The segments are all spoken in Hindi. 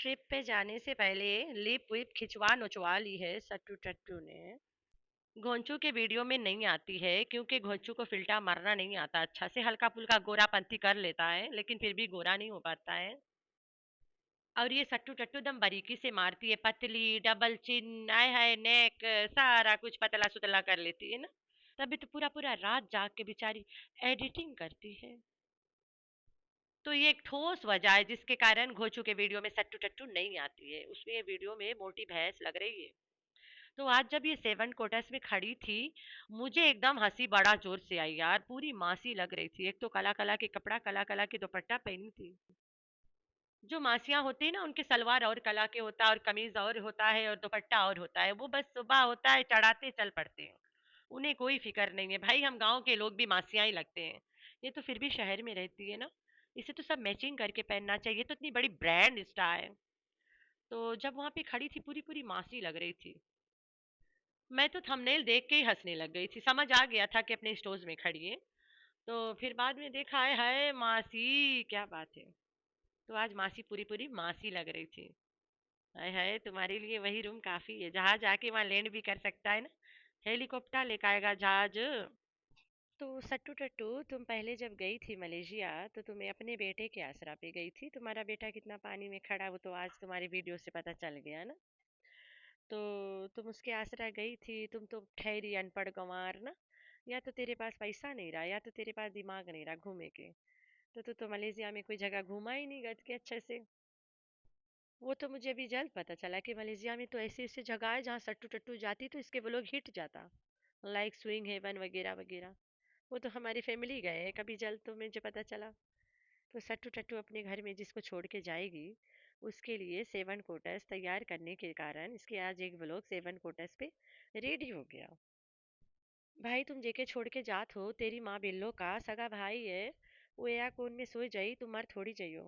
ट्रिप पे जाने से पहले लिप विप खिंचवा नोचवा ली है सट्टू टट्टू ने। घोंचू के वीडियो में नहीं आती है क्योंकि घोंचू को फिल्टा मारना नहीं आता अच्छा से। हल्का फुल्का गोरापंती कर लेता है लेकिन फिर भी गोरा नहीं हो पाता है। और ये सट्टू टट्टू दम बारीकी से मारती है, पतली डबल चिन आय हाय नेक, सारा कुछ पतला सुतला कर लेती है ना। तभी तो पूरा पूरा रात जाग के बेचारी एडिटिंग करती है। तो ये एक ठोस वजह है जिसके कारण घोचू के वीडियो में सट्टू टट्टू नहीं आती है। उसमें ये वीडियो में मोटी भैंस लग रही है। तो आज जब ये सेवन कोटस में खड़ी थी, मुझे एकदम हंसी बड़ा जोर से आई यार। पूरी मासी लग रही थी। एक तो काला काला के कपड़ा, काला काला के दुपट्टा पहनी थी। जो मासियां होती है ना, उनके सलवार और कला के होता है और कमीज और होता है और दुपट्टा और होता है। वो बस सुबह होता है चढ़ाते चल पड़ते हैं। उन्हें कोई फिक्र नहीं है भाई। हम गांव के लोग भी मासियां ही लगते हैं। ये तो फिर भी शहर में रहती है ना। इसे तो सब मैचिंग करके पहनना चाहिए। तो इतनी बड़ी ब्रांड स्टार है। तो जब वहां पे खड़ी थी पूरी पूरी मासी लग रही थी। मैं तो थंबनेल देख के ही हंसने लग गई थी। समझ आ गया था कि अपने स्टोर्स में खड़ी है। तो फिर बाद में देखा है हाय मासी क्या बात है। तो आज मासी पूरी पूरी मासी लग रही थी। हाय हाय, तुम्हारे लिए वही रूम काफी है। जहाज आके वहां लैंड भी कर सकता है ना। हेलीकॉप्टर लेकर आएगा जहाज। तो सट्टू टट्टू, तुम पहले जब गई थी मलेशिया तो तुम्हें अपने बेटे के आसरा पे गई थी। तुम्हारा बेटा कितना पानी में खड़ा, वो तो आज तुम्हारी वीडियो से पता चल गया ना। तो तुम उसके आसरा गई थी। तुम तो ठहरी अनपढ़ गंवार ना। या तो तेरे पास पैसा नहीं रहा या तो तेरे पास दिमाग नहीं रहा घूमे के। तो तू तो मलेशिया में कोई जगह घूमा ही नहीं गज के अच्छे से। वो तो मुझे अभी जल्द पता चला कि मलेशिया में तो ऐसी ऐसी जगह है जहाँ सट्टू टट्टू जाती तो इसके वो लोग हिट जाता। लाइक स्विंग हेवन वगैरह वगैरह। वो तो हमारी फैमिली गए हैं कभी जल्द, तो मुझे पता चला। तो सट्टू टट्टू अपने घर में जिसको छोड़ के जाएगी, उसके लिए सेवन कोटस तैयार करने के कारण इसके आज एक व्लॉग सेवन कोटस पे रेडी हो गया। भाई तुम जेके छोड़ के जात हो, तेरी माँ बिल्लो का सगा भाई है। वो या कोन में सोई जाई, तुम मर थोड़ी जाइयो।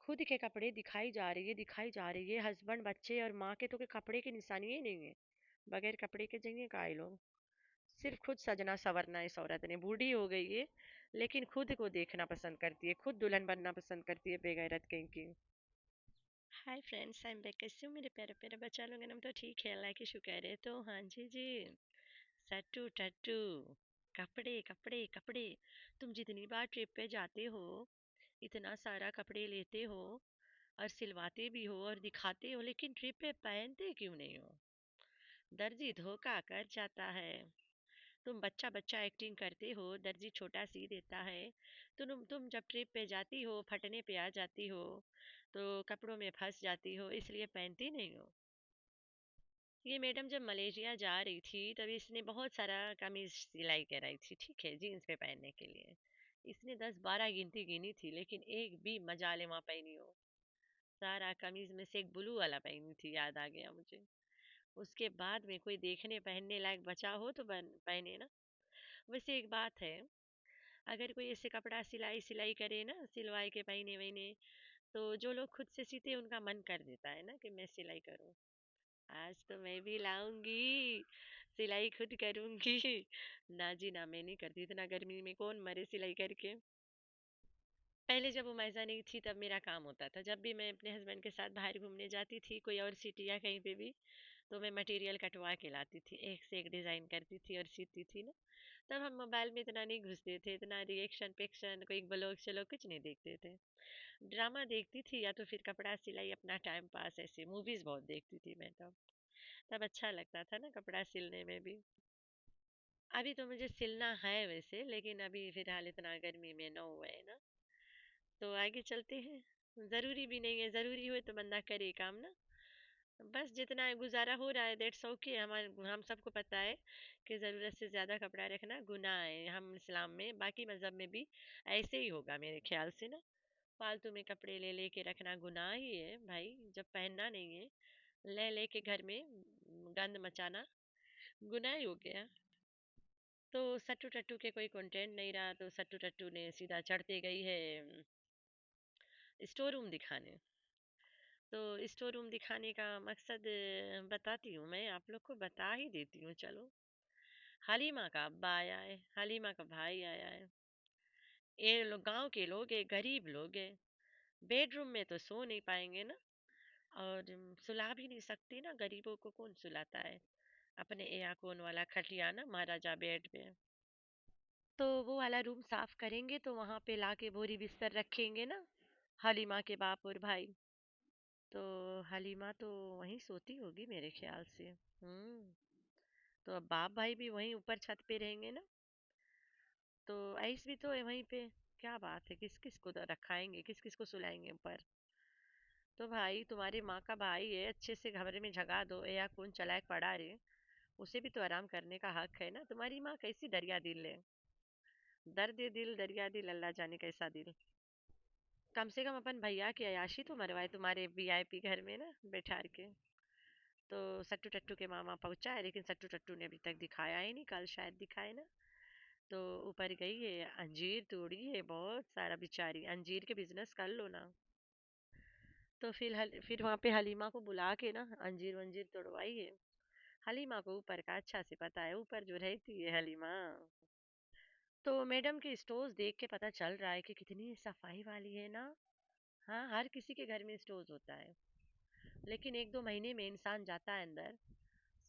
खुद के कपड़े दिखाई जा रही है, दिखाई जा रही है। हस्बैंड बच्चे और माँ के तो के कपड़े की निशानी ही नहीं है। बगैर कपड़े के जाइए का लोग। सिर्फ खुद सजना संवरना इस औरत ने। बूढ़ी हो गई है लेकिन खुद को देखना पसंद करती है, खुद दुल्हन बनना पसंद करती है बेगैरत कहीं की। Hi friends, I am back. कैसे हो मेरे प्यारे प्यारे बच्चा लोग? हम तो ठीक है, अल्लाह की शुक्र है। तो हाँ जी जी, सट्टू टट्टू, कपड़े कपड़े कपड़े। तुम जितनी बार ट्रिप पे जाते हो, इतना सारा कपड़े लेते हो और सिलवाते भी हो और दिखाते हो, लेकिन ट्रिप पे पहनते क्यों नहीं हो? दर्जी धोखा कर जाता है। तुम बच्चा बच्चा एक्टिंग करते हो, दर्जी छोटा सी देता है। तुम जब ट्रिप पे जाती हो, फटने पे आ जाती हो, तो कपड़ों में फंस जाती हो, इसलिए पहनती नहीं हो। ये मैडम जब मलेशिया जा रही थी तभी इसने बहुत सारा कमीज सिलाई कराई थी, ठीक है, जीन्स पे पहनने के लिए। इसने 10-12 गिनती गिनी थी लेकिन एक भी मजाले वहां पहनी हो। सारा कमीज में से एक ब्लू वाला पहनी थी, याद आ गया मुझे। उसके बाद में कोई देखने पहनने लायक बचा हो तो पहने ना। वैसे एक बात है, अगर कोई ऐसे कपड़ा सिलाई सिलाई करे ना, सिलवाए के पहने वहने, तो जो लोग खुद से सीते हैं, उनका मन कर देता है ना कि मैं सिलाई करूं। आज तो मैं भी लाऊंगी, सिलाई खुद करूंगी। ना जी ना, मैं नहीं करती। इतना गर्मी में कौन मरे सिलाई करके। पहले जब उमैसा नहीं थी तब मेरा काम होता था। जब भी मैं अपने हस्बैंड के साथ बाहर घूमने जाती थी कोई और सिटी या कहीं पे भी, तो मैं मटेरियल कटवा के लाती थी, एक से एक डिजाइन करती थी और सीती थी ना। तब हम मोबाइल में इतना नहीं घुसते थे, इतना रिएक्शन पेक्शन कोई ब्लॉग चलो कुछ नहीं देखते थे। ड्रामा देखती थी या तो फिर कपड़ा सिलाई, अपना टाइम पास ऐसे। मूवीज बहुत देखती थी मैं तब। तब अच्छा लगता था ना कपड़ा सिलने में भी। अभी तो मुझे सिलना है वैसे, लेकिन अभी फिलहाल इतना गर्मी में न हुआ है ना। तो आगे चलते हैं। जरूरी भी नहीं है, जरूरी हुए तो बंदा करे काम ना। बस जितना गुजारा हो रहा है दैट्स ओके। हमारे हम सबको पता है कि ज़रूरत से ज़्यादा कपड़ा रखना गुनाह है हम इस्लाम में, बाकी मज़हब में भी ऐसे ही होगा मेरे ख्याल से ना। फालतू में कपड़े ले लेके रखना गुनाह ही है भाई, जब पहनना नहीं है। ले लेके घर में गंद मचाना गुनाह ही हो गया। तो सट्टू टट्टू के कोई कंटेंट नहीं रहा तो सट्टू टट्टू ने सीधा चढ़ते गई है स्टोर रूम दिखाने। तो स्टोर रूम दिखाने का मकसद बताती हूँ, मैं आप लोग को बता ही देती हूँ चलो। हलीमा का अब्बा आया है, हलीमा का भाई आया है। ये लोग गांव के लोग है, गरीब लोग है। बेडरूम में तो सो नहीं पाएंगे ना। और सुला भी नहीं सकती ना, गरीबों को कौन सुलाता है। अपने एया कौन वाला खटिया ना महाराजा बेड पे। तो वो वाला रूम साफ करेंगे तो वहां पे लाके बोरी बिस्तर रखेंगे ना, हलीमा के बाप और भाई। तो हलीमा तो वहीं सोती होगी मेरे ख्याल से। तो अब बाप भाई भी वहीं ऊपर छत पे रहेंगे ना। तो ऐस भी तो है वहीं पे। क्या बात है, किस किस को रखाएंगे, किस किस को सुलाएंगे ऊपर। तो भाई तुम्हारी माँ का भाई है, अच्छे से कमरे में जगा दो, या कौन चलाक पड़ा रे। उसे भी तो आराम करने का हक है ना। तुम्हारी माँ कैसी दरिया दिल है। दर्द दिल दरिया दिल, अल्लाह जाने कैसा दिल। कम से कम अपन भैया की अयाशी तो मरवाए तुम्हारे वीआईपी घर में ना बैठा के। तो सट्टू टट्टू के मामा पहुंचा है, लेकिन सट्टू टट्टू ने अभी तक दिखाया ही नहीं, कल शायद दिखाए ना। तो ऊपर गई है, अंजीर तोड़ी है बहुत सारा, बेचारी अंजीर के बिजनेस कर लो ना। तो फिर वहां पे हलीमा को बुला के ना अंजीर वंजीर तोड़वाई है। हलीमा को ऊपर का अच्छा से पता है, ऊपर जो रहती है हलीमा। तो मैडम के स्टोर्स देख के पता चल रहा है कि कितनी सफाई वाली है ना। हाँ, हर किसी के घर में स्टोर्स होता है, लेकिन एक दो महीने में इंसान जाता है अंदर,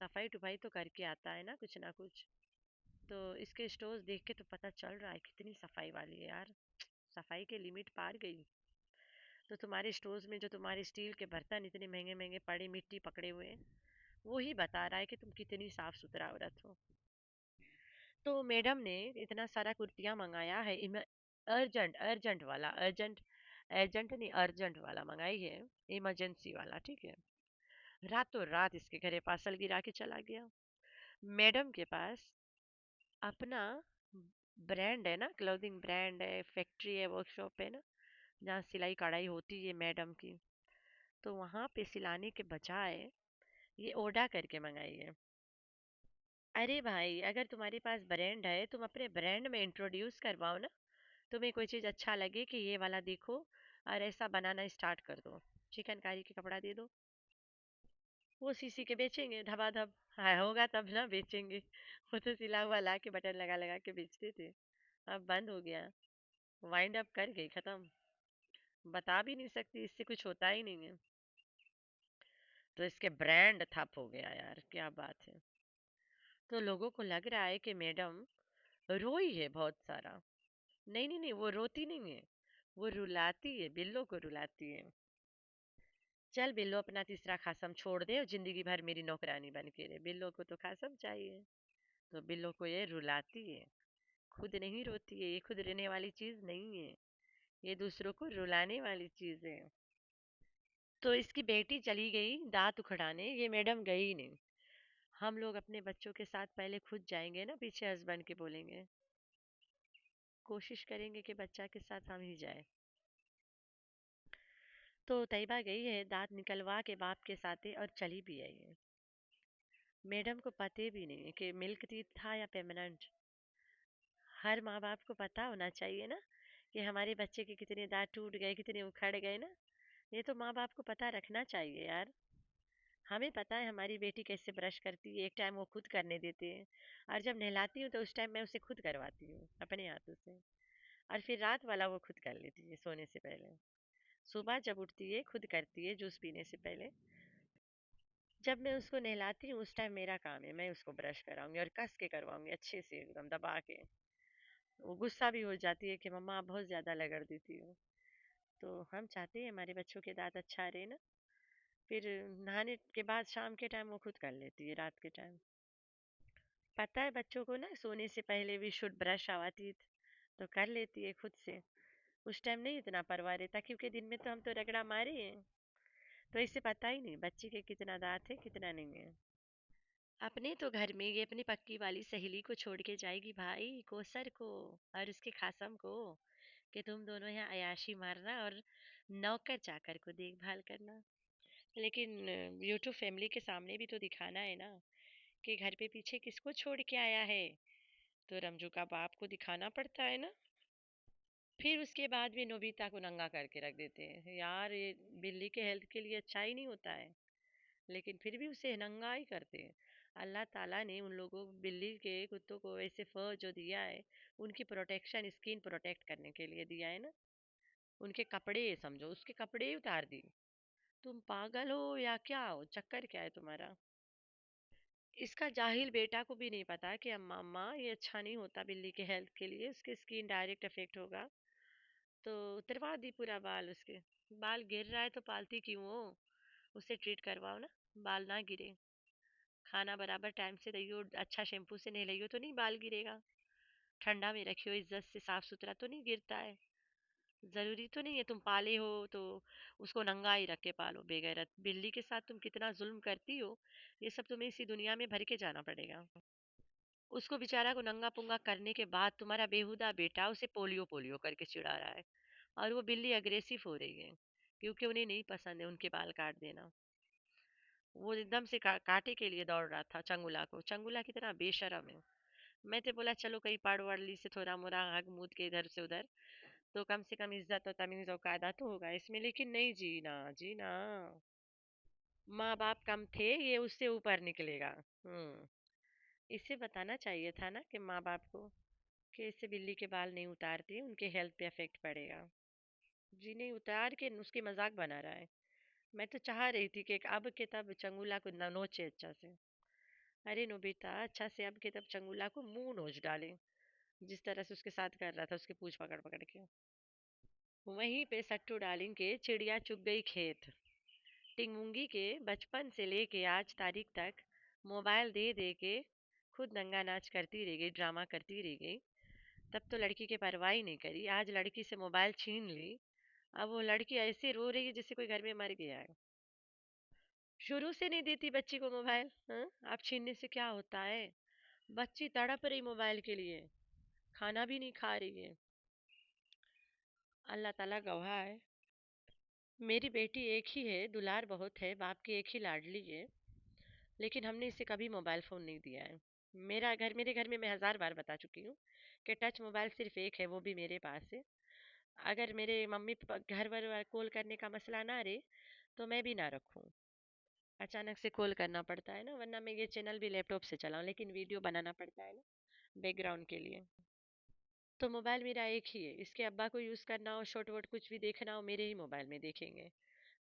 सफाई टुफाई तो करके आता है ना, कुछ ना कुछ। तो इसके स्टोर्स देख के तो पता चल रहा है कितनी सफाई वाली है यार। सफाई के लिमिट पार गई। तो तुम्हारे स्टोर्स में जो तुम्हारे स्टील के बर्तन इतने महंगे महंगे पड़े, मिट्टी पकड़े हुए हैं, वो ही बता रहा है कि तुम कितनी साफ सुथरा औरत हो। तो मैडम ने इतना सारा कुर्तियां मंगाया है, अर्जेंट अर्जेंट वाला, अर्जेंट अर्जेंट नहीं, अर्जेंट वाला मंगाई है। इमरजेंसी वाला, ठीक है। रातों रात इसके घरे पार्सल गिरा के चला गया। मैडम के पास अपना ब्रांड है ना, क्लोथिंग ब्रांड है, फैक्ट्री है, वर्कशॉप है ना, जहाँ सिलाई कढ़ाई होती है मैडम की। तो वहां पे सिलाने के बजाय ये ओडा करके मंगाई है। अरे भाई, अगर तुम्हारे पास ब्रांड है, तुम अपने ब्रांड में इंट्रोड्यूस करवाओ ना। तुम्हें कोई चीज अच्छा लगे कि ये वाला देखो, और ऐसा बनाना स्टार्ट कर दो। चिकनकारी के कपड़ा दे दो, वो सीसी के बेचेंगे धबाधब। हाँ, होगा तब ना बेचेंगे। वो तो सिला हुआ ला के बटन लगा लगा के बेचते थे, अब बंद हो गया। वाइंड अप कर गई, खत्म। बता भी नहीं सकती, इससे कुछ होता ही नहीं है। तो इसके ब्रांड ठप हो गया यार, क्या बात है। तो लोगों को लग रहा है कि मैडम रोई है बहुत सारा। नहीं नहीं नहीं, वो रोती नहीं है, वो रुलाती है, बिल्लो को रुलाती है। चल बिल्लो, अपना तीसरा खासम छोड़ दे और जिंदगी भर मेरी नौकरानी बन के रहे। बिल्लो को तो खासम चाहिए। तो बिल्लो को ये रुलाती है, खुद नहीं रोती है। ये खुद रहने वाली चीज नहीं है, ये दूसरों को रुलाने वाली चीज है। तो इसकी बेटी चली गई दांत उखड़ाने, ये मैडम गई नहीं। हम लोग अपने बच्चों के साथ पहले खुद जाएंगे ना, पीछे हस्बैंड के बोलेंगे। कोशिश करेंगे कि बच्चा के साथ हम ही जाए। तो तैयबा गई है दांत निकलवा के बाप के साथे, और चली भी आई है। मैडम को पते भी नहीं है कि मिल्क टीथ था या पेर्मानेंट। हर माँ बाप को पता होना चाहिए ना कि हमारे बच्चे के कितने दांत टूट गए, कितने उखड़ गए ना। ये तो माँ बाप को पता रखना चाहिए यार। हमें पता है हमारी बेटी कैसे ब्रश करती है, एक टाइम वो खुद करने देते हैं। और जब नहलाती हूँ तो उस टाइम मैं उसे खुद करवाती हूँ अपने हाथों से। और फिर रात वाला वो खुद कर लेती है सोने से पहले। सुबह जब उठती है खुद करती है जूस पीने से पहले। जब मैं उसको नहलाती हूँ उस टाइम मेरा काम है, मैं उसको ब्रश कराऊंगी और कस के करवाऊंगी, अच्छे से एकदम दबा के। वो गुस्सा भी हो जाती है कि मम्मा आप बहुत ज़्यादा रगड़ देती हो। तो हम चाहते हैं हमारे बच्चों के दांत अच्छा रहे ना। फिर नहाने के बाद शाम के टाइम वो खुद कर लेती है, रात के टाइम। पता है बच्चों को ना, सोने से पहले भी शुड ब्रश आवर टीथ, तो कर लेती है खुद से। उस टाइम नहीं इतना परवाह रहता, क्योंकि दिन में तो हम तो रगड़ा मारे हैं। तो इसे पता ही नहीं बच्चे के कितना दांत है कितना नहीं है। अपने तो घर में ये अपनी पक्की वाली सहेली को छोड़ के जाएगी भाई, कोसर को और उसके खासम को, कि तुम दोनों यहाँ अयाशी मारना और नौकर चाकर को देखभाल करना। लेकिन यूट्यूब फैमिली के सामने भी तो दिखाना है ना कि घर पे पीछे किसको छोड़ के आया है। तो रमजू का बाप को दिखाना पड़ता है ना। फिर उसके बाद भी नोबिता को नंगा करके रख देते हैं यार, ये बिल्ली के हेल्थ के लिए अच्छा ही नहीं होता है। लेकिन फिर भी उसे नंगा ही करते हैं। अल्लाह ताला ने उन लोगों बिल्ली के कुत्तों को ऐसे फर जो दिया है, उनकी प्रोटेक्शन, स्किन प्रोटेक्ट करने के लिए दिया है ना। उनके कपड़े समझो, उसके कपड़े उतार दी। तुम पागल हो या क्या हो? चक्कर क्या है तुम्हारा? इसका जाहिल बेटा को भी नहीं पता कि अम्मा अम्मा ये अच्छा नहीं होता बिल्ली के हेल्थ के लिए, उसके स्किन डायरेक्ट इफेक्ट होगा। तो उतरवा दी पूरा बाल उसके। बाल गिर रहा है तो पालती क्यों हो? उसे ट्रीट करवाओ ना, बाल ना गिरे। खाना बराबर टाइम से दियो, अच्छा शैम्पू से नहलाइयो तो नहीं बाल गिरेगा। ठंडा में रखियो, इज्जत से, साफ सुथरा तो नहीं गिरता है। जरूरी तो नहीं है तुम पाले हो तो उसको नंगा ही रख के पालो। बेगैरत बिल्ली के साथ तुम कितना जुल्म करती हो, ये सब तुम्हें इसी दुनिया में भर के जाना पड़ेगा। उसको बेचारा को नंगा पुंगा करने के बाद तुम्हारा बेहुदा बेटा उसे पोलियो पोलियो करके चिढ़ा रहा है। और वो बिल्ली अग्रेसिव हो रही है क्योंकि उन्हें नहीं पसंद है उनके बाल काट देना। वो एकदम से कांटे के लिए दौड़ रहा था चंगुला को। चंगुला कितना बेशरम है। मैं तो बोला चलो कहीं पड़ वड़ली से थोड़ा मोरा हग मूद के इधर से उधर, तो कम से कम इज्जत और तमीज और कायदा तो होगा इसमें, लेकिन नहीं जी ना, जी ना। माँ बाप कम थे, ये उससे ऊपर निकलेगा। इसे बताना चाहिए था ना कि माँ बाप को कि इससे बिल्ली के बाल नहीं उतारती, उनके हेल्थ पे इफेक्ट पड़ेगा। जी नहीं, उतार के उसकी मजाक बना रहा है। मैं तो चाह रही थी कि अब के तब चंगुला को नोचे अच्छा से। अरे नोबिता, अच्छा से अब के तब चंगुला को मुंह नोच डाले, जिस तरह से उसके साथ कर रहा था, उसके पूंछ पकड़ पकड़ के। वहीं पे सट्टू डालिंग के चिड़िया चुग गई खेत। टिंगमुंगी के बचपन से लेके आज तारीख तक मोबाइल दे दे के खुद नंगा नाच करती रह गई, ड्रामा करती रह गई। तब तो लड़की की परवाह ही नहीं करी, आज लड़की से मोबाइल छीन ली। अब वो लड़की ऐसे रो रही है जैसे कोई घर में मर गया है। शुरू से नहीं देती बच्ची को मोबाइल, हाँ? आप छीनने से क्या होता है? बच्ची तड़प रही मोबाइल के लिए, खाना भी नहीं खा रही है। अल्लाह ताला गवाह है। मेरी बेटी एक ही है, दुलार बहुत है, बाप की एक ही लाडली है। लेकिन हमने इसे कभी मोबाइल फ़ोन नहीं दिया है। मेरे घर में मैं हज़ार बार बता चुकी हूँ कि टच मोबाइल सिर्फ़ एक है, वो भी मेरे पास है। अगर मेरे मम्मी घर वर कॉल करने का मसला ना रहे तो मैं भी ना रखूँ। अचानक से कॉल करना पड़ता है ना, वरना मैं ये चैनल भी लैपटॉप से चलाऊँ, लेकिन वीडियो बनाना पड़ता है ना बैकग्राउंड के लिए। तो मोबाइल मेरा एक ही है। इसके अब्बा को यूज़ करना हो, शॉर्ट वोट कुछ भी देखना हो, मेरे ही मोबाइल में देखेंगे।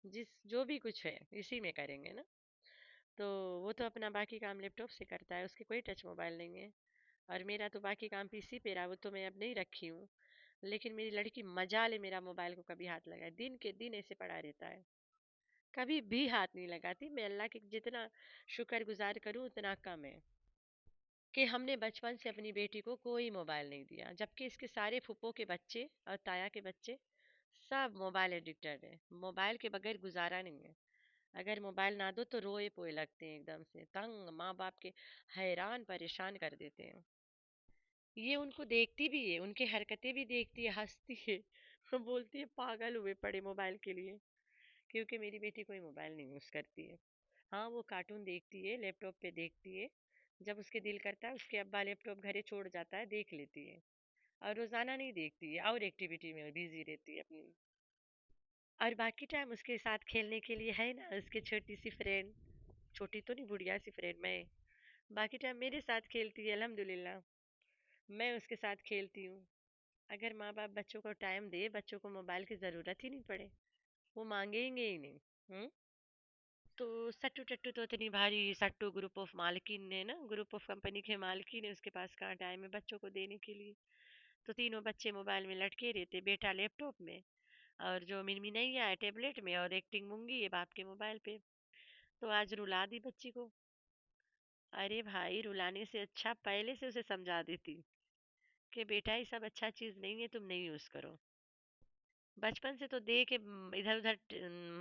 जिस जो भी कुछ है इसी में करेंगे ना। तो वो तो अपना बाकी काम लैपटॉप से करता है, उसके कोई टच मोबाइल नहीं है। और मेरा तो बाकी काम पीसी पे रहा, वो तो मैं अब नहीं रखी हूँ। लेकिन मेरी लड़की मजा ले मेरा मोबाइल को कभी हाथ लगाए, दिन के दिन ऐसे पड़ा रहता है। कभी भी हाथ नहीं लगाती। मैं अल्लाह के जितना शुक्र गुजार करूँ उतना कम है कि हमने बचपन से अपनी बेटी को कोई मोबाइल नहीं दिया, जबकि इसके सारे फूफो के बच्चे और ताया के बच्चे सब मोबाइल एडिक्टेड है। मोबाइल के बगैर गुजारा नहीं है। अगर मोबाइल ना दो तो रोए पोए लगते हैं, एकदम से तंग, माँ बाप के हैरान परेशान कर देते हैं। ये उनको देखती भी है, उनकी हरकतें भी देखती है, हंसती है। बोलती है पागल हुए पड़े मोबाइल के लिए। क्योंकि मेरी बेटी कोई मोबाइल नहीं यूज़ करती है। हाँ, वो कार्टून देखती है, लैपटॉप पे देखती है। जब उसके दिल करता है उसके अब्बा लैपटॉप घरे छोड़ जाता है, देख लेती है। और रोजाना नहीं देखती है, और एक्टिविटी में बिजी रहती है अपनी। और बाकी टाइम उसके साथ खेलने के लिए है ना उसके छोटी सी फ्रेंड। छोटी तो नहीं, बुढ़िया सी फ्रेंड मैं। बाकी टाइम मेरे साथ खेलती है, अल्हम्दुलिल्लाह। मैं उसके साथ खेलती हूँ। अगर माँ बाप बच्चों को टाइम दे, बच्चों को मोबाइल की ज़रूरत ही नहीं पड़े, वो मांगेंगे ही नहीं। हम्म। तो सट्टू टट्टू तो इतनी भारी, सट्टू ग्रुप ऑफ मालकिन ने ना, ग्रुप ऑफ कंपनी के मालकिन है, उसके पास कहाँ टाइम है बच्चों को देने के लिए। तो तीनों बच्चे मोबाइल में लटके रहते, बेटा लैपटॉप में, और जो मिनमिनैया है टैबलेट में, और एक्टिंग मूंगी है बाप के मोबाइल पे। तो आज रुला दी बच्ची को। अरे भाई, रुलाने से अच्छा पहले से उसे समझा देती कि बेटा ये सब अच्छा चीज नहीं है, तुम नहीं यूज करो। बचपन से तो दे के इधर उधर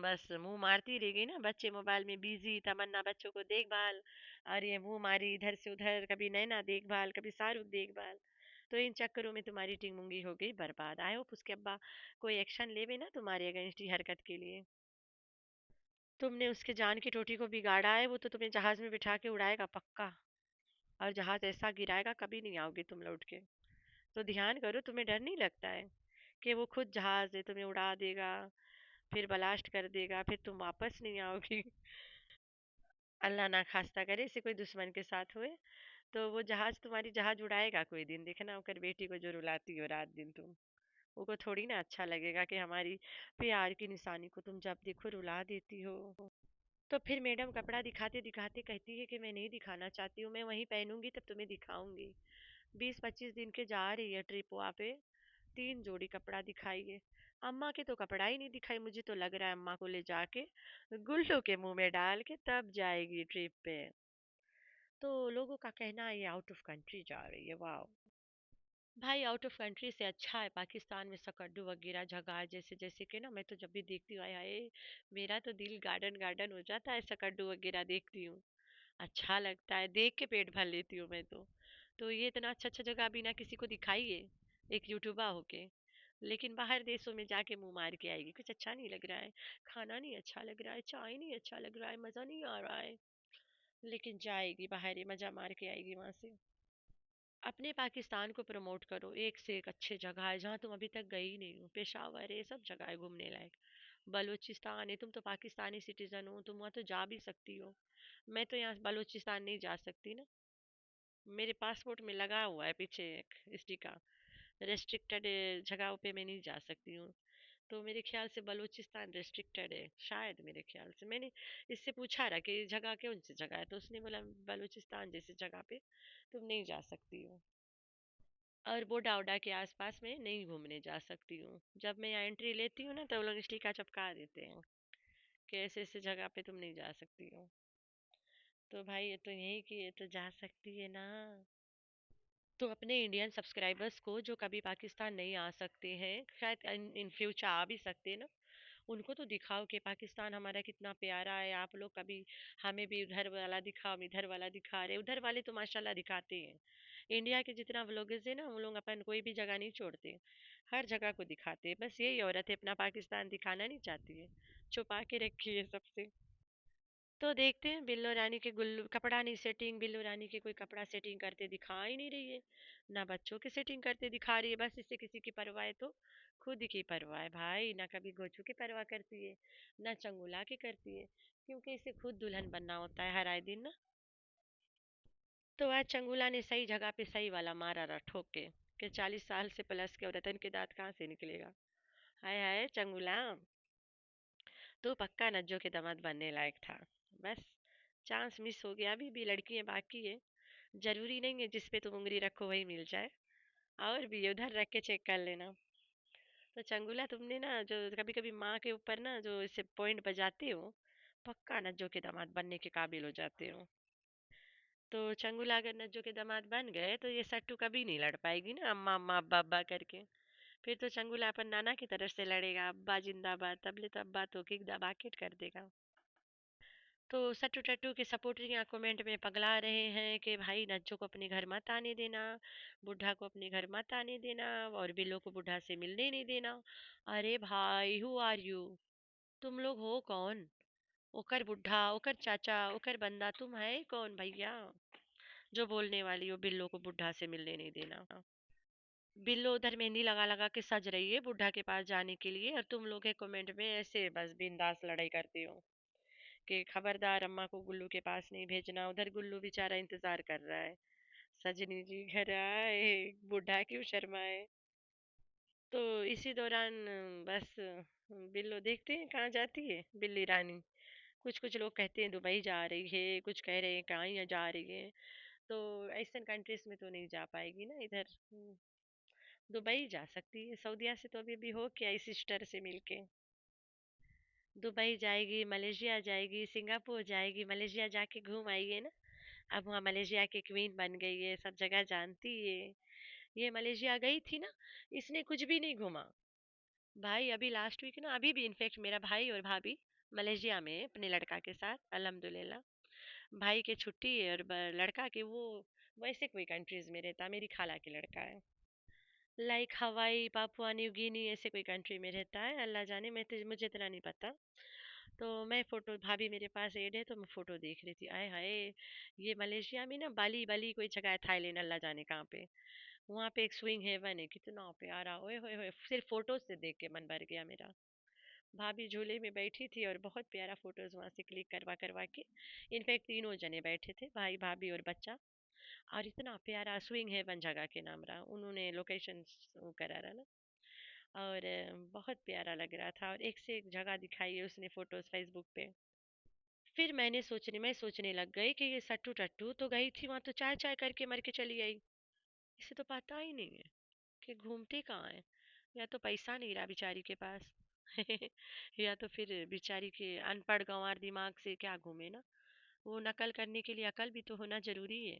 बस मुंह मारती रह गई ना, बच्चे मोबाइल में बिजी, तमन्ना बच्चों को देखभाल, और ये मुंह मारी इधर से उधर, कभी नैना देखभाल, कभी शाहरुख देखभाल। तो इन चक्करों में तुम्हारी टिंगमुंगी हो गई बर्बाद। आई होप उसके अब्बा कोई एक्शन लेवे ना तुम्हारे अगेंस्ट ही हरकत के लिए। तुमने उसके जान की टोटी को बिगाड़ा है, वो तो तुम्हें जहाज में बिठा के उड़ाएगा पक्का। और जहाज ऐसा गिराएगा कभी नहीं आओगे तुम लौट के। तो ध्यान करो, तुम्हें डर नहीं लगता है कि वो खुद जहाज है, तुम्हें उड़ा देगा, फिर ब्लास्ट कर देगा, फिर तुम वापस नहीं आओगी। अल्लाह ना खास्ता करे इसे कोई दुश्मन के साथ हुए, तो वो जहाज तुम्हारी जहाज उड़ाएगा कोई दिन, देखना, होकर बेटी को जो रुलाती हो रात दिन तुम। उनको थोड़ी ना अच्छा लगेगा कि हमारी प्यार की निशानी को तुम जब देखो रुला देती हो। तो फिर मैडम कपड़ा दिखाते दिखाते कहती है कि मैं नहीं दिखाना चाहती हूँ, मैं वहीं पहनूंगी तब तुम्हें दिखाऊंगी। 20-25 दिन के जा रही है ट्रिप वहाँ पे। 3 जोड़ी कपड़ा दिखाई है। अम्मा के तो कपड़ा ही नहीं दिखाई, मुझे तो लग रहा है अम्मा को ले जाके गुल्लू के मुंह में डाल के तब जाएगी ट्रिप पे। तो लोगों का कहना है ये आउट ऑफ कंट्री जा रही है। वाह भाई, आउट ऑफ कंट्री से अच्छा है पाकिस्तान में सकड्डू वगैरह जगह है, जैसे जैसे कि ना मैं तो जब भी देखती हूँ आय हाय, मेरा तो दिल गार्डन गार्डन हो जाता है सकड्डू वगैरह देखती हूँ। अच्छा लगता है, देख के पेट भर लेती हूँ मैं तो ये इतना अच्छा अच्छा जगह बिना किसी को दिखाइए, एक यूट्यूबर होके, लेकिन बाहर देशों में जाके मुंह मार के आएगी कुछ अच्छा नहीं लग रहा है, खाना नहीं अच्छा लग रहा है, चाय नहीं अच्छा लग रहा है, मजा नहीं आ रहा है, लेकिन जाएगी बाहर ही मजा मार के आएगी वहां से। अपने पाकिस्तान को प्रमोट करो, एक से एक अच्छे जगह है जहाँ तुम अभी तक गई नहीं हो, पेशावर है, सब जगह है घूमने लायक। बलूचिस्तान है, तुम तो पाकिस्तानी सिटीजन हो, तुम वहाँ तो जा भी सकती हो। मैं तो यहाँ बलूचिस्तान नहीं जा सकती ना, मेरे पासपोर्ट में लगा हुआ है पीछे एक स्टिकर, रेस्ट्रिक्टेड जगहों पे मैं नहीं जा सकती हूँ। तो मेरे ख्याल से बलूचिस्तान रेस्ट्रिक्टेड है शायद, मेरे ख्याल से मैंने इससे पूछा रहा कि जगह कौन सी जगह है, तो उसने बोला बलूचिस्तान जैसी जगह पे तुम नहीं जा सकती हो, और बोडा ओडा के आसपास में नहीं घूमने जा सकती हूँ। जब मैं यहाँ एंट्री लेती हूँ ना तो वो लोग स्टिकर चिपका देते हैं कि ऐसे ऐसे जगह पे तुम नहीं जा सकती हो। तो भाई ये तो यही कि ये तो जा सकती है ना। तो अपने इंडियन सब्सक्राइबर्स को जो कभी पाकिस्तान नहीं आ सकते हैं, शायद इन फ्यूचर आ भी सकते हैं ना, उनको तो दिखाओ कि पाकिस्तान हमारा कितना प्यारा है, आप लोग कभी हमें भी उधर वाला दिखाओ, हम इधर वाला दिखा रहे, उधर वाले तो माशाल्लाह दिखाते हैं। इंडिया के जितना व्लॉगर्स है ना, वो लोग अपन कोई भी जगह नहीं छोड़ते, हर जगह को दिखाते हैं। बस यही औरत है अपना पाकिस्तान दिखाना नहीं चाहती है, छुपा के रखी है सबसे। तो देखते हैं बिल्लो रानी के गुल्लू कपड़ा नहीं सेटिंग, बिल्लो रानी के कोई कपड़ा सेटिंग करते दिखा ही नहीं रही है, ना बच्चों की सेटिंग करते दिखा रही है। बस इससे किसी की परवाह है तो खुद की परवाह है भाई, ना कभी गोचू की परवाह करती है, ना चंगुला की करती है, क्योंकि इसे खुद दुल्हन बनना होता है हर आए दिन ना। तो आज चंगुला ने सही जगह पे सही वाला मारा रहा ठोक के 40 साल से प्लस के औरतन के दांत कहाँ से निकलेगा। हाय हाय चंगुला, तो पक्का नज्जो के दामाद बनने लायक था। बस चांस मिस हो गया, अभी भी लड़कियां बाकी है, जरूरी नहीं है जिस पे तुम उंगली रखो वही मिल जाए, और भी है, उधर रख के चेक कर लेना। तो चंगुला तुमने ना जो कभी कभी माँ के ऊपर ना जो इसे पॉइंट बजाते हो, पक्का नज्जो के दामाद बनने के काबिल हो जाते हो। तो चंगुला अगर नज्जो के दामाद बन गए तो ये सट्टू कभी नहीं लड़ पाएगी ना अम्मा अम्मा अब्बा अब्बा करके। फिर तो चंगुला अपन नाना की तरफ से लड़ेगा, अब्बा जिंदाबाद, तबले तो अब्बा तो किक दबाकेट कर देगा। तो सट्टू टट्टू के सपोर्टर यहाँ कमेंट में पगला रहे हैं कि भाई नज्जो को अपने घर मत आने देना, बुढ़ा को अपने घर मत आने देना, और बिल्लो को बुढ़ा से मिलने नहीं देना। अरे भाई हु आर यू, तुम लोग हो कौन? ओकर बुढ़ा, ओकर चाचा, ओकर बंदा, तुम है कौन भैया जो बोलने वाली हो बिल्लो को बुढ़ा से मिलने नहीं देना। बिल्लो उधर मेहंदी लगा लगा के सज रही है बुढ़ा के पास जाने के लिए, और तुम लोग के कमेंट में ऐसे बस बिंदास लड़ाई करते हो कि खबरदार अम्मा को गुल्लू के पास नहीं भेजना, उधर गुल्लू बेचारा इंतजार कर रहा है, सजनी जी घर आए, बूढ़ा क्यों शर्माए। तो इसी दौरान बस बिल्लो देखते हैं कहाँ जाती है बिल्ली रानी। कुछ कुछ लोग कहते हैं दुबई जा रही है, कुछ कह रहे हैं कहाँ यहाँ जा रही है। तो एशियन कंट्रीज में तो नहीं जा पाएगी ना इधर। दुबई जा सकती है, सऊदीया से तो अभी भी हो क्या इस सिस्टर से मिलके। दुबई जाएगी, मलेशिया जाएगी, सिंगापुर जाएगी, मलेशिया जाके घूम आई है ना, अब वहाँ मलेशिया की क्वीन बन गई है, सब जगह जानती है। ये मलेशिया गई थी ना, इसने कुछ भी नहीं घूमा भाई। अभी लास्ट वीक ना, अभी भी इनफेक्ट मेरा भाई और भाभी मलेशिया में अपने लड़का के साथ, अल्हम्दुलिल्लाह भाई के छुट्टी है और लड़का के वो वैसे कोई कंट्रीज में रहता, मेरी खाला के लड़का है, लाइक हवाई, पापुआ न्यू गिनी ऐसे कोई कंट्री में रहता है, अल्लाह जाने, मुझे इतना नहीं पता। तो मैं फोटो, भाभी मेरे पास एड है तो मैं फोटो देख रही थी, आय हाय, ये मलेशिया में ना बाली बाली कोई जगह है, थाईलैंड अल्लाह जाने कहाँ पे, वहाँ पे एक स्विंग हेवन है, कितना प्यारा, ओए होए होए, सिर्फ फोटोज से देख के मन भर गया मेरा। भाभी झूले में बैठी थी और बहुत प्यारा फोटोज वहाँ से क्लिक करवा करवा के, इनफैक्ट तीनों जने बैठे थे, भाई भाभी और बच्चा, और इतना प्यारा स्विंग हेवन जगह के नाम रहा, उन्होंने लोकेशन करा रहा ना। और बहुत प्यारा लग रहा था और एक से एक जगह दिखाई है उसने फोटोज फेसबुक पे। फिर मैं सोचने लग गई कि ये सट्टू टट्टू तो गई थी वहां तो चाय चाय करके मर के चली आई। इसे तो पता ही नहीं है कि घूमते कहाँ है। या तो पैसा नहीं रहा बेचारी के पास या तो फिर बेचारी के अनपढ़ गंवार दिमाग से क्या घूमे ना। वो नकल करने के लिए अकल भी तो होना जरूरी है।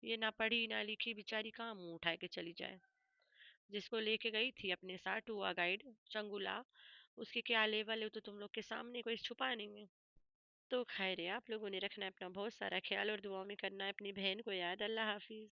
ये ना पढ़ी ना लिखी बेचारी कहाँ मुंह उठा के चली जाए। जिसको लेके गई थी अपने साथ टूर गाइड चंगुला, उसके क्या लेवल है तो तुम लोग के सामने कोई छुपा नहीं है। तो खैर है, आप लोगों ने रखना है अपना बहुत सारा ख्याल और दुआओं में करना है अपनी बहन को याद। अल्लाह हाफिज।